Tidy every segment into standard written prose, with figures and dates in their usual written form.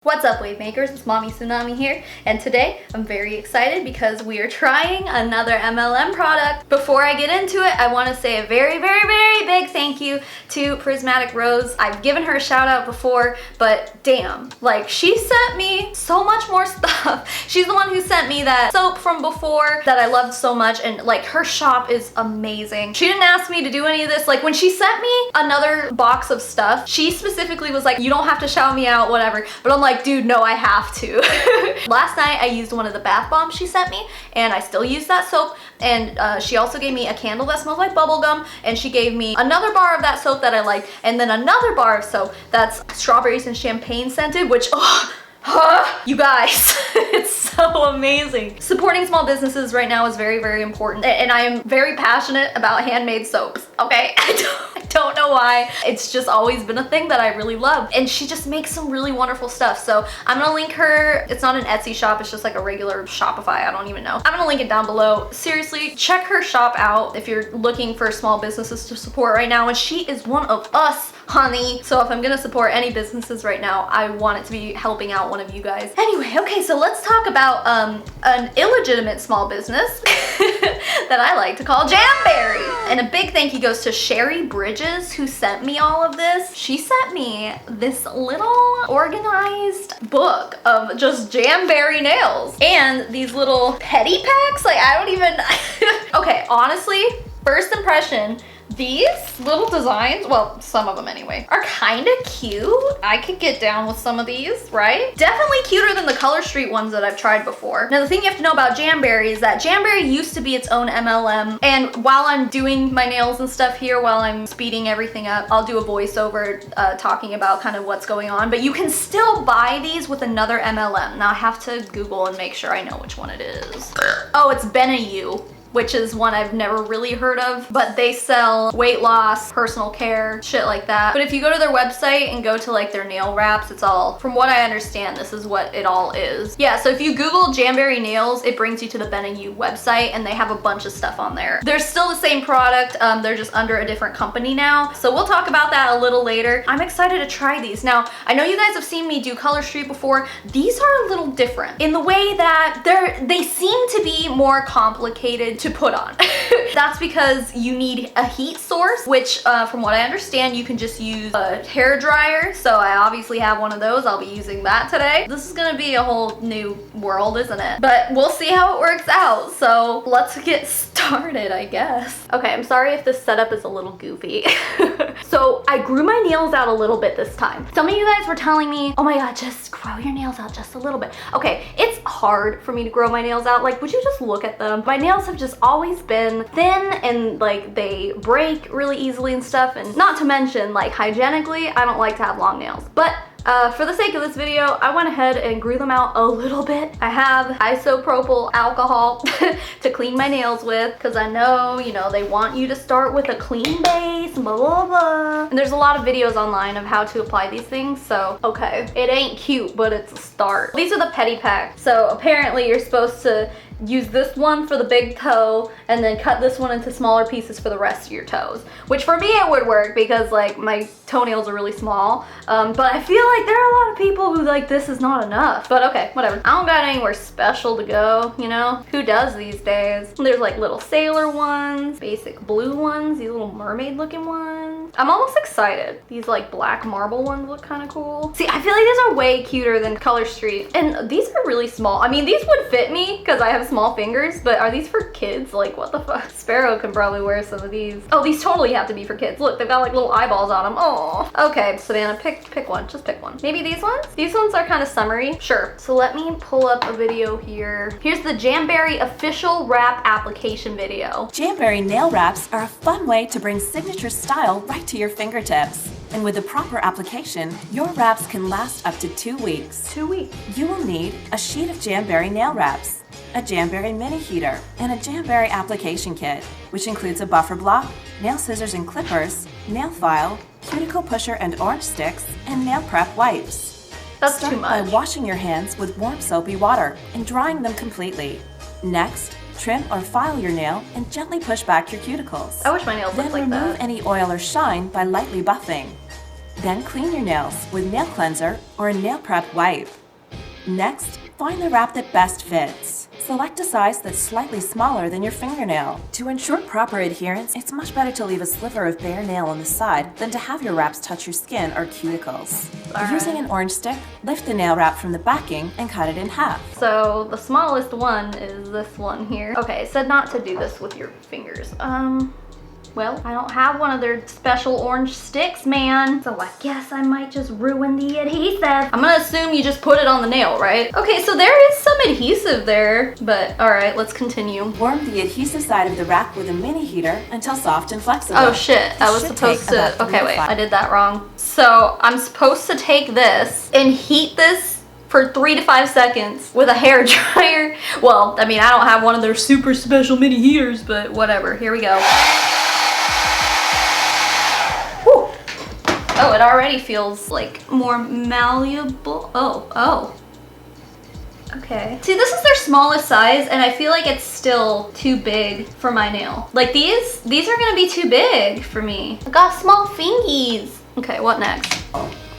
What's up, wave makers? It's Mommy Tsunami here, and today I'm very excited because we are trying another MLM product. Before I get into it, I want to say a very big thank you to Prismatic Rose. I've given her a shout out before, but damn, like, she sent me so much more stuff. She's the one who sent me that soap from before that I loved so much, and like, her shop is amazing. She didn't ask me to do any of this. Like, when she sent me another box of stuff, she specifically was like, you don't have to shout me out, whatever. But I'm like, dude, no, I have to. Last night I used one of the bath bombs she sent me, and I still use that soap. And she also gave me a candle that smells like bubblegum, and she gave me another bar of that soap that I like, and then another bar of soap that's strawberries and champagne scented, which, you guys, it's so amazing. Supporting small businesses right now is very important, and I am very passionate about handmade soaps, okay? I don't know why. It's just always been a thing that I really love, and she just makes some really wonderful stuff. So I'm gonna link her. It's not an Etsy shop, it's just like a regular Shopify, I don't even know. I'm gonna link it down below. Seriously, check her shop out if you're looking for small businesses to support right now, and she is one of us, honey. So if I'm gonna support any businesses right now, I want it to be helping out one of you guys. Anyway, okay, so let's talk about an illegitimate small business that I like to call Jamberry. And a big thank you goes to Sherry Bridges, who sent me all of this. She sent me this little organized book of just Jamberry nails and these little petty packs. Like, I don't even okay, honestly, first impression, these little designs, well, some of them anyway, are kind of cute. I could get down with some of these, right? Definitely cuter than the Color Street ones that I've tried before. Now, the thing you have to know about Jamberry is that Jamberry used to be its own MLM, and while I'm doing my nails and stuff here, while I'm speeding everything up, I'll do a voiceover talking about kind of what's going on, but you can still buy these with another MLM. Now, I have to Google and make sure I know which one it is. Oh, it's Benayou, which is one I've never really heard of, but they sell weight loss, personal care, shit like that. But if you go to their website and go to like their nail wraps, it's all, from what I understand, this is what it all is. Yeah, so if you Google Jamberry nails, it brings you to the Benayou website, and they have a bunch of stuff on there. They're still the same product, they're just under a different company now. So we'll talk about that a little later. I'm excited to try these. Now, I know you guys have seen me do Color Street before. These are a little different in the way that they seem to be more complicated to put on. That's because you need a heat source, which from what I understand, you can just use a hair dryer. So I obviously have one of those. I'll be using that today. This is gonna be a whole new world, isn't it? But we'll see how it works out. So let's get started, I guess. Okay, I'm sorry if this setup is a little goofy. So I grew my nails out a little bit this time. Some of you guys were telling me, oh my God, just grow your nails out just a little bit. Okay, it's hard for me to grow my nails out. Like, would you just look at them? My nails have just always been thin, and like they break really easily and stuff, and not to mention, like, hygienically, I don't like to have long nails. But for the sake of this video, I went ahead and grew them out a little bit. I have isopropyl alcohol to clean my nails with, because I know, you know, they want you to start with a clean base, blah, blah, blah. And there's a lot of videos online of how to apply these things, so, okay. It ain't cute, but it's a start. These are the petty packs. So apparently you're supposed to use this one for the big toe and then cut this one into smaller pieces for the rest of your toes, which for me it would work because like my toenails are really small, but I feel like there are a lot of people who like this is not enough. But okay, whatever. I don't got anywhere special to go, you know? Who does these days? There's like little sailor ones, basic blue ones, these little mermaid looking ones. I'm almost excited. These like black marble ones look kind of cool. See, I feel like these are way cuter than Color Street, and these are really small. I mean, these would fit me because I have small fingers, but are these for kids? Like, what the fuck? Sparrow can probably wear some of these. Oh, these totally have to be for kids. Look, they've got like little eyeballs on them. Oh, okay, Savannah, pick one. Just pick one. Maybe these ones? These ones are kind of summery. Sure. So let me pull up a video here. Here's the Jamberry official wrap application video. Jamberry nail wraps are a fun way to bring signature style right to your fingertips. And with the proper application, your wraps can last up to 2 weeks. 2 weeks. You will need a sheet of Jamberry nail wraps, a Jamberry mini heater, and a Jamberry application kit, which includes a buffer block, nail scissors and clippers, nail file, cuticle pusher and orange sticks, and nail prep wipes. That's Start too by much. washing your hands with warm soapy water and drying them completely. Next, trim or file your nail and gently push back your cuticles. I wish my nails Then looked like remove that. any oil or shine by lightly buffing. Then clean your nails with nail cleanser or a nail prep wipe. Next, find the wrap that best fits. Select a size that's slightly smaller than your fingernail. To ensure proper adherence, it's much better to leave a sliver of bare nail on the side than to have your wraps touch your skin or cuticles. Using an orange stick, lift the nail wrap from the backing and cut it in half. So the smallest one is this one here. Okay, it said not to do this with your fingers. Well, I don't have one of their special orange sticks, man. So I guess I might just ruin the adhesive. I'm gonna assume you just put it on the nail, right? Okay, so there is some adhesive there, but all right, let's continue. Warm the adhesive side of the wrap with a mini heater until soft and flexible. Oh shit, I was supposed to, okay wait, I did that wrong. So I'm supposed to take this and heat this for 3 to 5 seconds with a hair dryer. Well, I mean, I don't have one of their super special mini heaters, but whatever, here we go. Oh, it already feels like more malleable. Oh. Okay. See, this is their smallest size, and I feel like it's still too big for my nail. Like these are gonna be too big for me. I got small fingies. Okay, what next?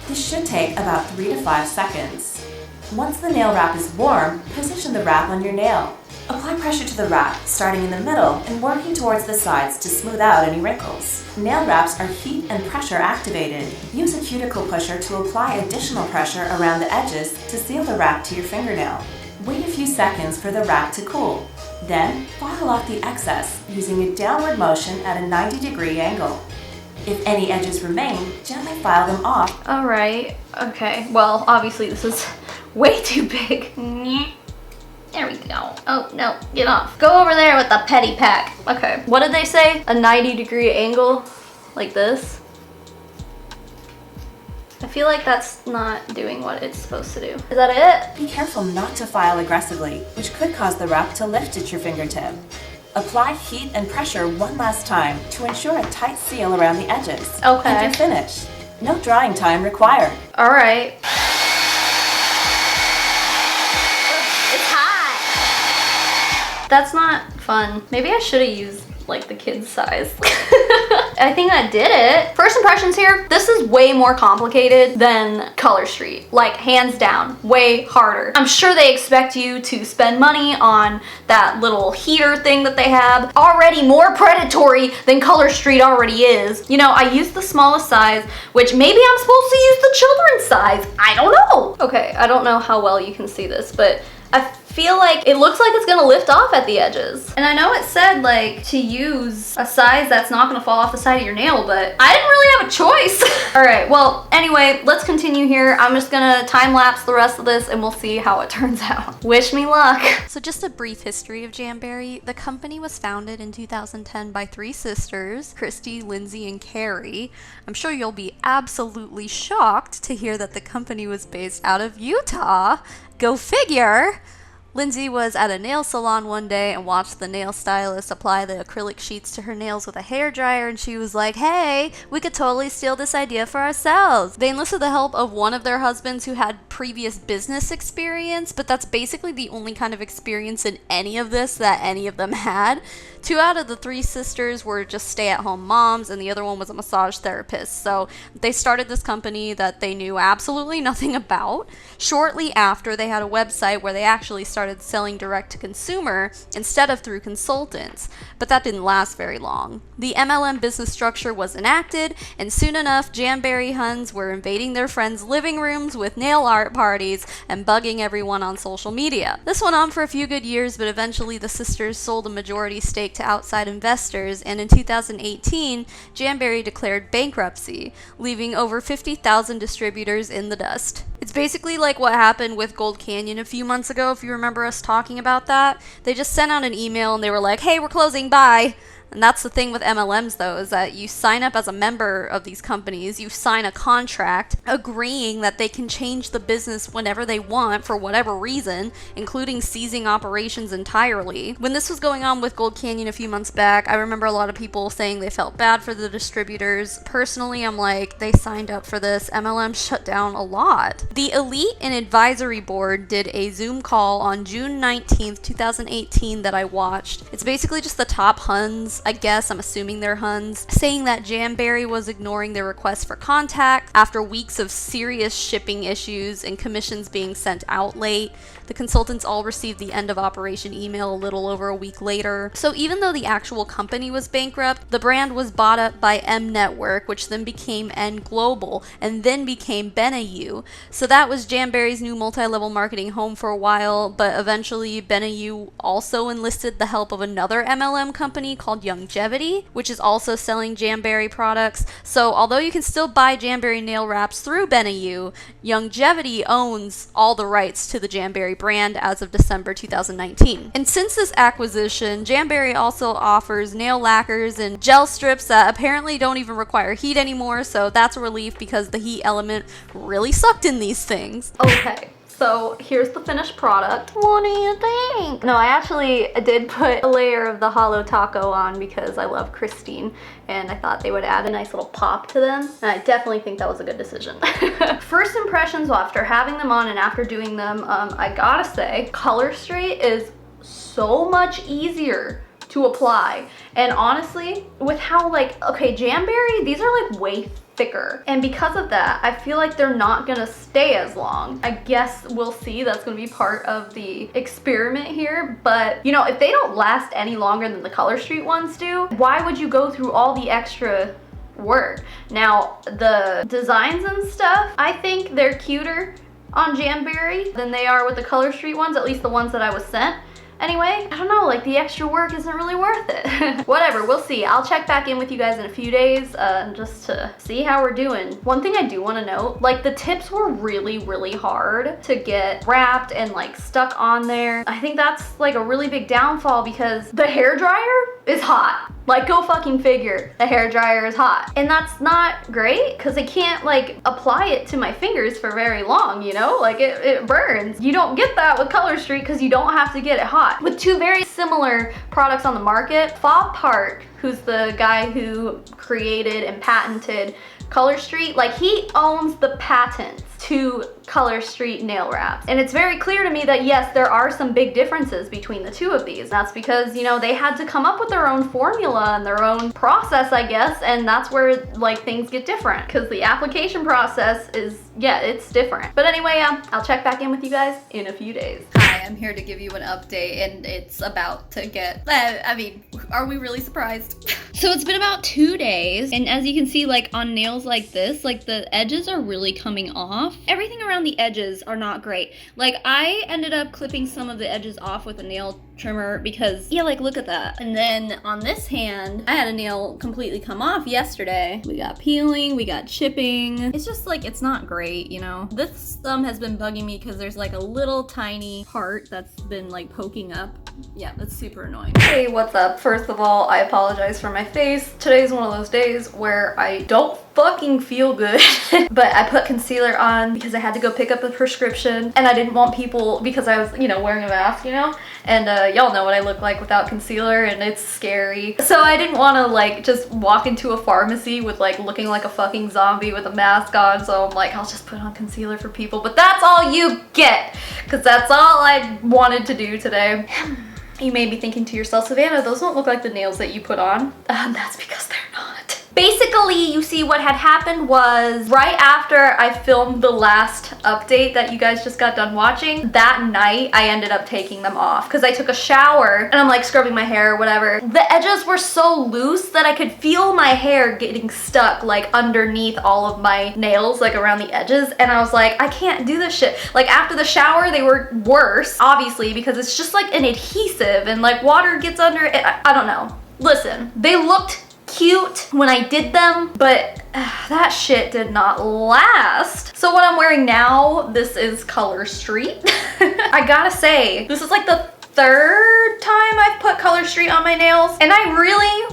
This should take about 3 to 5 seconds. Once the nail wrap is warm, position the wrap on your nail. Apply pressure to the wrap, starting in the middle and working towards the sides to smooth out any wrinkles. Nail wraps are heat and pressure activated. Use a cuticle pusher to apply additional pressure around the edges to seal the wrap to your fingernail. Wait a few seconds for the wrap to cool. Then, file off the excess using a downward motion at a 90-degree angle. If any edges remain, gently file them off. All right, okay. Well, obviously this is way too big. There we go. Oh, no, get off. Go over there with the petty pack. Okay, what did they say? A 90-degree angle, like this? I feel like that's not doing what it's supposed to do. Is that it? Be careful not to file aggressively, which could cause the wrap to lift at your fingertip. Apply heat and pressure one last time to ensure a tight seal around the edges. Okay. And you're finished. No drying time required. All right. That's not fun. Maybe I should have used like the kid's size. I think that did it. First impressions here, this is way more complicated than Color Street. Like hands down, way harder. I'm sure they expect you to spend money on that little heater thing that they have. Already more predatory than Color Street already is. You know, I used the smallest size, which maybe I'm supposed to use the children's size. I don't know. Okay, I don't know how well you can see this, but I feel like it looks like it's gonna lift off at the edges. And I know it said like to use a size that's not gonna fall off the side of your nail, but I didn't really have a choice. All right, well, anyway, let's continue here. I'm just gonna time lapse the rest of this and we'll see how it turns out. Wish me luck. So just a brief history of Jamberry. The company was founded in 2010 by 3 sisters, Christy, Lindsay, and Carrie. I'm sure you'll be absolutely shocked to hear that the company was based out of Utah. Go figure! Lindsay was at a nail salon one day and watched the nail stylist apply the acrylic sheets to her nails with a hairdryer, and she was like, hey, we could totally steal this idea for ourselves. They enlisted the help of one of their husbands who had previous business experience, but that's basically the only kind of experience in any of this that any of them had. 2 out of the 3 sisters were just stay-at-home moms, and the other one was a massage therapist. So they started this company that they knew absolutely nothing about. Shortly after, they had a website where they actually started selling direct to consumer instead of through consultants, but that didn't last very long. The MLM business structure was enacted, and soon enough, Jamberry Huns were invading their friends' living rooms with nail art parties and bugging everyone on social media. This went on for a few good years, but eventually the sisters sold a majority stake to outside investors, and in 2018, Jamberry declared bankruptcy, leaving over 50,000 distributors in the dust. It's basically like what happened with Gold Canyon a few months ago, if you remember us talking about that. They just sent out an email and they were like, hey, we're closing, bye. And that's the thing with MLMs, though, is that you sign up as a member of these companies, you sign a contract agreeing that they can change the business whenever they want for whatever reason, including ceasing operations entirely. When this was going on with Gold Canyon a few months back, I remember a lot of people saying they felt bad for the distributors. Personally, I'm like, they signed up for this. MLM shut down a lot. The Elite and Advisory Board did a Zoom call on June 19th, 2018 that I watched. It's basically just the top Huns reports, I guess, I'm assuming they're Huns, saying that Jamberry was ignoring their requests for contact after weeks of serious shipping issues and commissions being sent out late. The consultants all received the end of operation email a little over a week later. So even though the actual company was bankrupt, the brand was bought up by M Network, which then became N Global, and then became Benayou. So that was Jamberry's new multi-level marketing home for a while, but eventually Benayou also enlisted the help of another MLM company called Longevity, which is also selling Jamberry products. So although you can still buy Jamberry nail wraps through Benayou, Longevity owns all the rights to the Jamberry brand as of December 2019. And since this acquisition, Jamberry also offers nail lacquers and gel strips that apparently don't even require heat anymore, so that's a relief because the heat element really sucked in these things. Okay. So here's the finished product. What do you think? No, I actually did put a layer of the hollow taco on because I love Christine and I thought they would add a nice little pop to them. And I definitely think that was a good decision. First impressions after having them on and after doing them, I gotta say, Color Straight is so much easier to apply. And honestly, with how okay, Jamberry, these are like way thicker. And because of that, I feel like they're not gonna stay as long. I guess we'll see. That's gonna be part of the experiment here. But you know, if they don't last any longer than the Color Street ones do, why would you go through all the extra work? Now, the designs and stuff, I think they're cuter on Jamberry than they are with the Color Street ones, at least the ones that I was sent. Anyway, I don't know, like the extra work isn't really worth it. Whatever, we'll see. I'll check back in with you guys in a few days just to see how we're doing. One thing I do want to note, like the tips were really, really hard to get wrapped and like stuck on there. I think that's like a really big downfall because the hair dryer is hot. Like go fucking figure, the hair dryer is hot. And that's not great because I can't like apply it to my fingers for very long, you know? Like it burns. You don't get that with Color Street because you don't have to get it hot. With two very similar products on the market, Fob Park, who's the guy who created and patented Color Street, like he owns the patents to Color Street nail wraps. And it's very clear to me that yes, there are some big differences between the two of these. That's because, you know, they had to come up with their own formula and their own process, I guess, and that's where like things get different because the application process is, yeah, it's different. But anyway, I'll check back in with you guys in a few days. Hi, I'm here to give you an update and it's about to get, I mean, are we really surprised? So it's been about 2 days and as you can see, like on nails like this, like the edges are really coming off. Everything around the edges are not great. Like I ended up clipping some of the edges off with a nail trimmer because, yeah, like look at that. And then on this hand, I had a nail completely come off yesterday. We got peeling, we got chipping. It's just like, it's not great, you know? This thumb has been bugging me because there's like a little tiny part that's been like poking up. Yeah, that's super annoying. Hey, what's up? First of all, I apologize for my face. Today's one of those days where I don't fucking feel good. But I put concealer on because I had to go pick up a prescription and I didn't want people, because I was, you know, wearing a mask, you know? And y'all know what I look like without concealer and it's scary. So I didn't want to like just walk into a pharmacy with like looking like a fucking zombie with a mask on. So I'm like, I'll just put on concealer for people. But that's all you get because that's all I wanted to do today. You may be thinking to yourself, Savannah, those don't look like the nails that you put on. That's because they're not. Basically, you see what had happened was right after I filmed the last update that you guys just got done watching, that night I ended up taking them off because I took a shower and I'm like scrubbing my hair or whatever. The edges were so loose that I could feel my hair getting stuck like underneath all of my nails, like around the edges. And I was like, I can't do this shit. Like after the shower, they were worse, obviously, because it's just like an adhesive and like water gets under it. I don't know. Listen, they looked cute when I did them, but that shit did not last. So what I'm wearing now, this is Color Street. I gotta say, this is like the third time I've put Color Street on my nails and I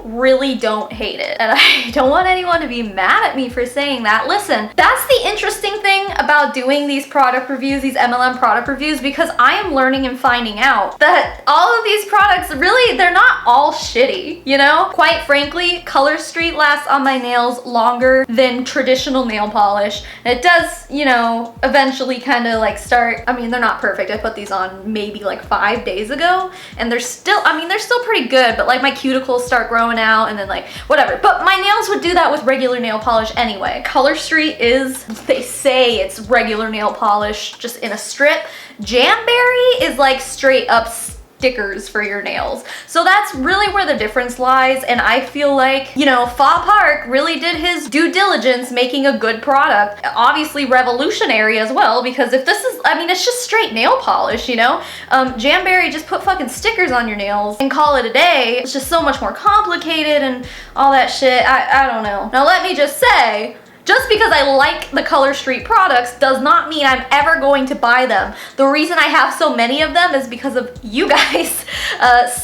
really don't hate it. And I don't want anyone to be mad at me for saying that. Listen, that's the interesting thing about doing these product reviews, these MLM product reviews, because I am learning and finding out that all of these products really, they're not all shitty, you know? Quite frankly, Color Street lasts on my nails longer than traditional nail polish. And it does, you know, eventually kind of like start, I mean, they're not perfect. I put these on maybe like 5 days ago and they're still, I mean, they're still pretty good, but like my cuticles start growing out and then like whatever. But my nails would do that with regular nail polish anyway. Color Street is, they say it's regular nail polish just in a strip. Jamberry is like straight up stickers for your nails. So that's really where the difference lies, and I feel like, you know, Fa Park really did his due diligence making a good product. Obviously revolutionary as well, because if this is, I mean, it's just straight nail polish, you know? Jamberry just put fucking stickers on your nails and call it a day. It's just so much more complicated and all that shit. I don't know. Now let me just say, just because I like the Color Street products does not mean I'm ever going to buy them. The reason I have so many of them is because of you guys.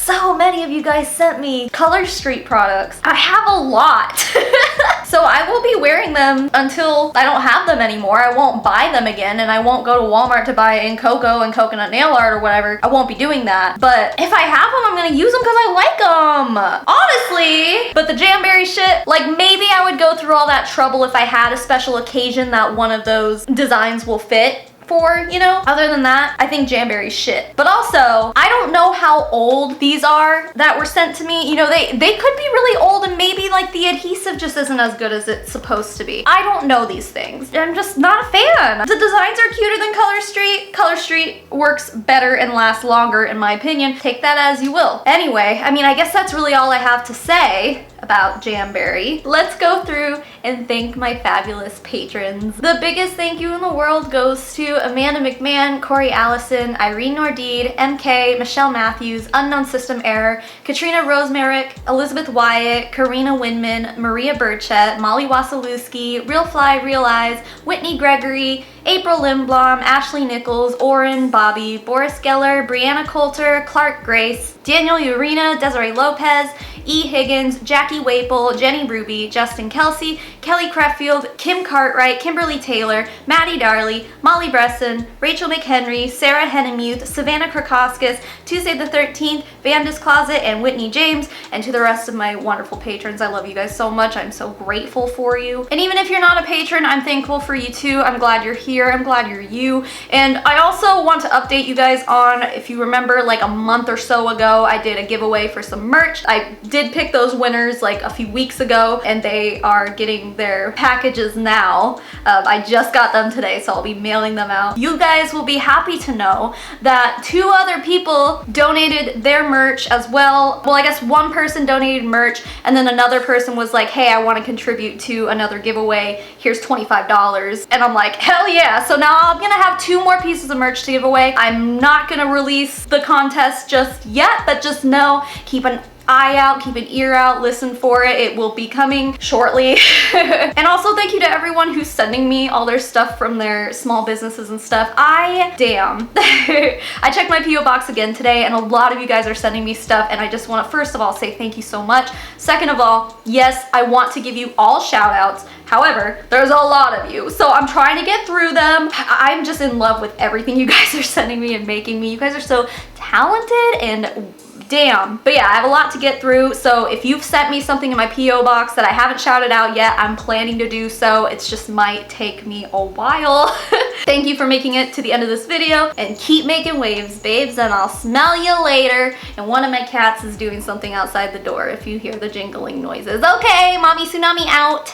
So many of you guys sent me Color Street products. I have a lot. So I will be wearing them until I don't have them anymore. I won't buy them again, and I won't go to Walmart to buy In Cocoa and coconut nail art or whatever. I won't be doing that. But if I have them, I'm gonna use them because I like them. Honestly. But the Jamberry shit, like maybe I would go through all that trouble if I had a special occasion that one of those designs will fit for, you know? Other than that, I think Jamberry's shit. But also, I don't know how old these are that were sent to me. You know, they could be really old, and maybe like the adhesive just isn't as good as it's supposed to be. I don't know these things. I'm just not a fan. The designs are cuter than Color Street. Color Street works better and lasts longer in my opinion. Take that as you will. Anyway, I mean, I guess that's really all I have to say about Jamberry. Let's go through and thank my fabulous patrons. The biggest thank you in the world goes to Amanda McMahon, Corey Allison, Irene Nordede, MK, Michelle Matthews, Unknown System Error, Katrina Rosemerick, Elizabeth Wyatt, Karina Winman, Maria Burchett, Molly Wasilewski, Real Fly, Real Eyes, Whitney Gregory, April Lindblom, Ashley Nichols, Oren, Bobby, Boris Geller, Brianna Coulter, Clark Grace, Daniel Urena, Desiree Lopez, E. Higgins, Jackie Waple, Jenny Ruby, Justin Kelsey, Kelly Creffield, Kim Cartwright, Kimberly Taylor, Maddie Darley, Molly Bresson, Rachel McHenry, Sarah Hennemuth, Savannah Krakoskis, Tuesday the 13th, Vanda's Closet, and Whitney James, and to the rest of my wonderful patrons, I love you guys so much. I'm so grateful for you. And even if you're not a patron, I'm thankful for you too. I'm glad you're here. I'm glad you're you. And I also want to update you guys on, if you remember like a month or so ago, I did a giveaway for some merch. I did pick those winners like a few weeks ago, and they are getting their packages now. I just got them today, so I'll be mailing them out. You guys will be happy to know that 2 other people donated their merch as well. Well, I guess one person donated merch, and then another person was like, hey, I want to contribute to another giveaway. Here's $25. And I'm like, hell yeah. So now I'm gonna have 2 more pieces of merch to give away. I'm not gonna release the contest just yet, but just know, keep an eye out, keep an ear out, listen for it. It will be coming shortly. And also thank you to everyone who's sending me all their stuff from their small businesses and stuff. Damn. I checked my PO box again today, and a lot of you guys are sending me stuff, and I just want to first of all say thank you so much. Second of all, yes, I want to give you all shout outs. However, there's a lot of you, so I'm trying to get through them. I'm just in love with everything you guys are sending me and making me. You guys are so talented, and damn. But yeah, I have a lot to get through, so if you've sent me something in my PO box that I haven't shouted out yet, I'm planning to do so. It just might take me a while. Thank you for making it to the end of this video, and keep making waves, babes, and I'll smell you later. And one of my cats is doing something outside the door if you hear the jingling noises. Okay, Mommy Tsunami out.